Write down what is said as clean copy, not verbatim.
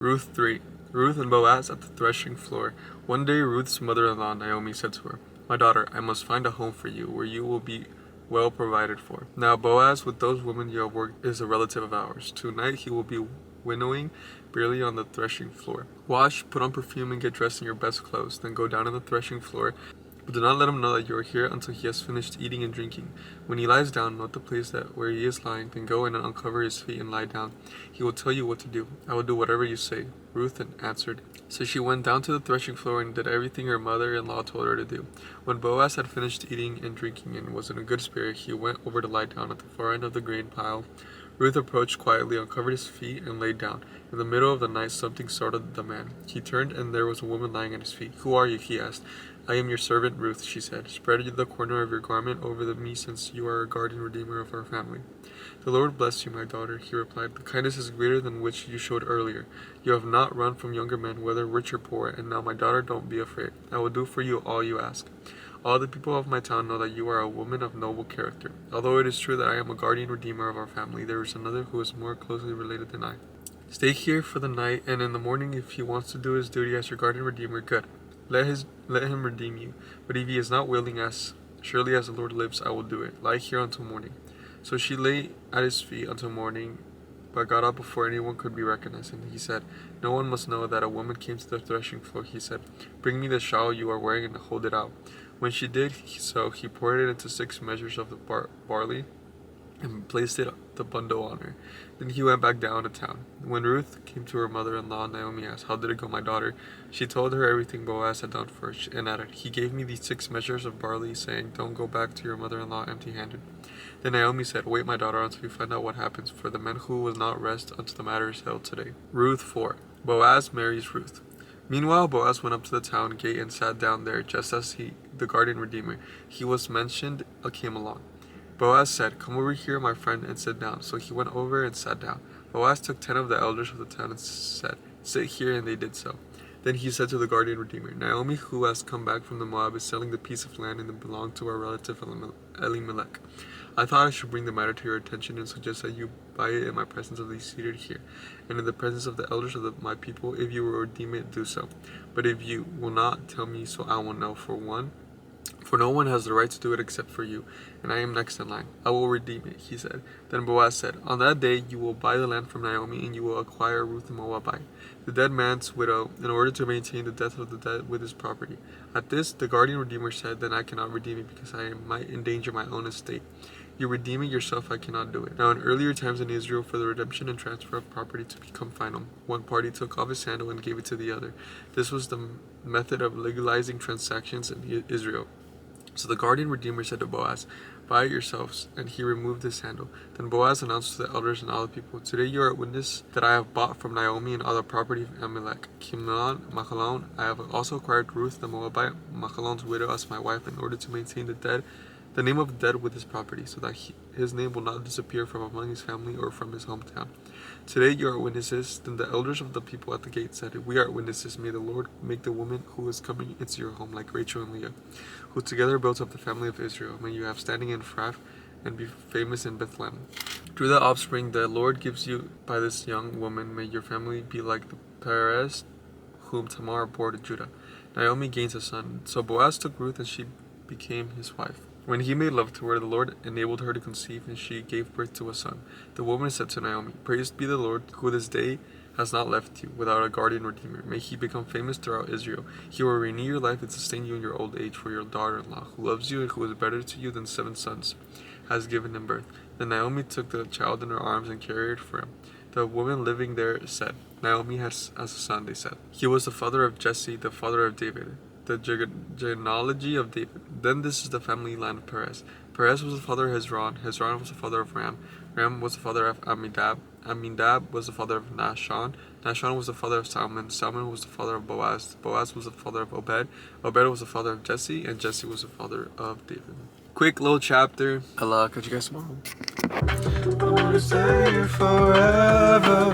Ruth 3. Ruth and Boaz at the threshing floor. One day Ruth's mother-in-law Naomi said to her, "My daughter, I must find a home for you, where you will be well provided for." Now Boaz, with those women you have worked, is a relative of ours. Tonight he will be winnowing barley on the threshing floor. Wash, put on perfume, and get dressed in your best clothes. Then go down on the threshing floor. But do not let him know that you are here until he has finished eating and drinking. When he lies down, note the place where he is lying. Then go in and uncover his feet and lie down. He will tell you what to do. I will do whatever you say." Ruth answered. So she went down to the threshing floor and did everything her mother-in-law told her to do. When Boaz had finished eating and drinking and was in a good spirit, he went over to lie down at the far end of the grain pile. Ruth approached quietly, uncovered his feet, and lay down. In the middle of the night, something startled the man. He turned, and there was a woman lying at his feet. "Who are you?" he asked. "I am your servant Ruth," she said. "Spread the corner of your garment over me, since you are a guardian redeemer of our family." "The Lord bless you, my daughter," he replied. "The kindness is greater than which you showed earlier. You have not run from younger men, whether rich or poor. And now, my daughter, don't be afraid. I will do for you all you ask. All the people of my town know that you are a woman of noble character. Although it is true that I am a guardian redeemer of our family, there is another who is more closely related than I. Stay here for the night, and in the morning, if he wants to do his duty as your guardian redeemer, good. Let him redeem you. But if he is not willing, as surely as the Lord lives, I will do it. Lie here until morning." So she lay at his feet until morning, but got up before anyone could be recognized. And he said, "No one must know that a woman came to the threshing floor." He said, "Bring me the shawl you are wearing and hold it out." When she did so, he poured it into 6 measures of the barley and placed the bundle on her. Then he went back down to town. When Ruth came to her mother-in-law, Naomi asked, "How did it go, my daughter?" She told her everything Boaz had done for her, and added, "He gave me these 6 measures of barley, saying, 'Don't go back to your mother-in-law empty-handed.'" Then Naomi said, "Wait, my daughter, until you find out what happens, for the man who will not rest until the matter is held today." Ruth 4. Boaz marries Ruth. Meanwhile, Boaz went up to the town gate and sat down there, just as the guardian redeemer he was mentioned came along. Boaz said, "Come over here, my friend, and sit down." So he went over and sat down. Boaz took 10 of the elders of the town and said, "Sit here," and they did so. Then he said to the guardian redeemer, "Naomi, who has come back from the Moab, is selling the piece of land and it belonged to our relative Elimelech. I thought I should bring the matter to your attention and suggest that you buy it in my presence of these seated here, and in the presence of the elders of my people. If you will redeem it, do so. But if you will not, tell me, so I will know. For no one has the right to do it except for you, and I am next in line. I will redeem it," he said. Then Boaz said, "On that day you will buy the land from Naomi, and you will acquire Ruth the Moabite, the dead man's widow, in order to maintain the death of the dead with his property." At this, the guardian redeemer said, "Then I cannot redeem it, because I might endanger my own estate. You redeem it yourself, I cannot do it." Now, in earlier times in Israel, for the redemption and transfer of property to become final, one party took off his sandal and gave it to the other. This was the method of legalizing transactions in Israel. So the guardian redeemer said to Boaz, "Buy it yourselves," and he removed his sandal. Then Boaz announced to the elders and all the people, "Today you are a witness that I have bought from Naomi and all the property of Elimelech, Mahlon. I have also acquired Ruth the Moabite, Mahlon's widow, as my wife, in order to maintain the name of the dead with his property, so that his name will not disappear from among his family or from his hometown. Today you are witnesses." Then the elders of the people at the gate said, "We are witnesses. May the Lord make the woman who is coming into your home like Rachel and Leah, who together built up the family of Israel. May you have standing in Ephrath and be famous in Bethlehem. Through the offspring the Lord gives you by this young woman, may your family be like the Perez whom Tamar bore to Judah." Naomi gains a son. So Boaz took Ruth, and she became his wife. When he made love to her, the Lord enabled her to conceive, and she gave birth to a son. The woman said to Naomi, "Praised be the Lord, who this day has not left you without a guardian redeemer. May he become famous throughout Israel. He will renew your life and sustain you in your old age, for your daughter-in-law, who loves you and who is better to you than 7 sons, has given him birth." Then Naomi took the child in her arms and carried it for him. The women living there said, "Naomi has a son," they said. "He was the father of Jesse, the father of David." The genealogy of David. Then this is the family line of Perez. Perez was the father of Hezron. Hezron was the father of Ram. Ram was the father of Amminadab. Amminadab was the father of Nahshon. Nahshon was the father of Salmon. Salmon was the father of Boaz. Boaz was the father of Obed. Obed was the father of Jesse, and Jesse was the father of David. Quick little chapter. I'll catch you guys tomorrow. I wanna stay forever.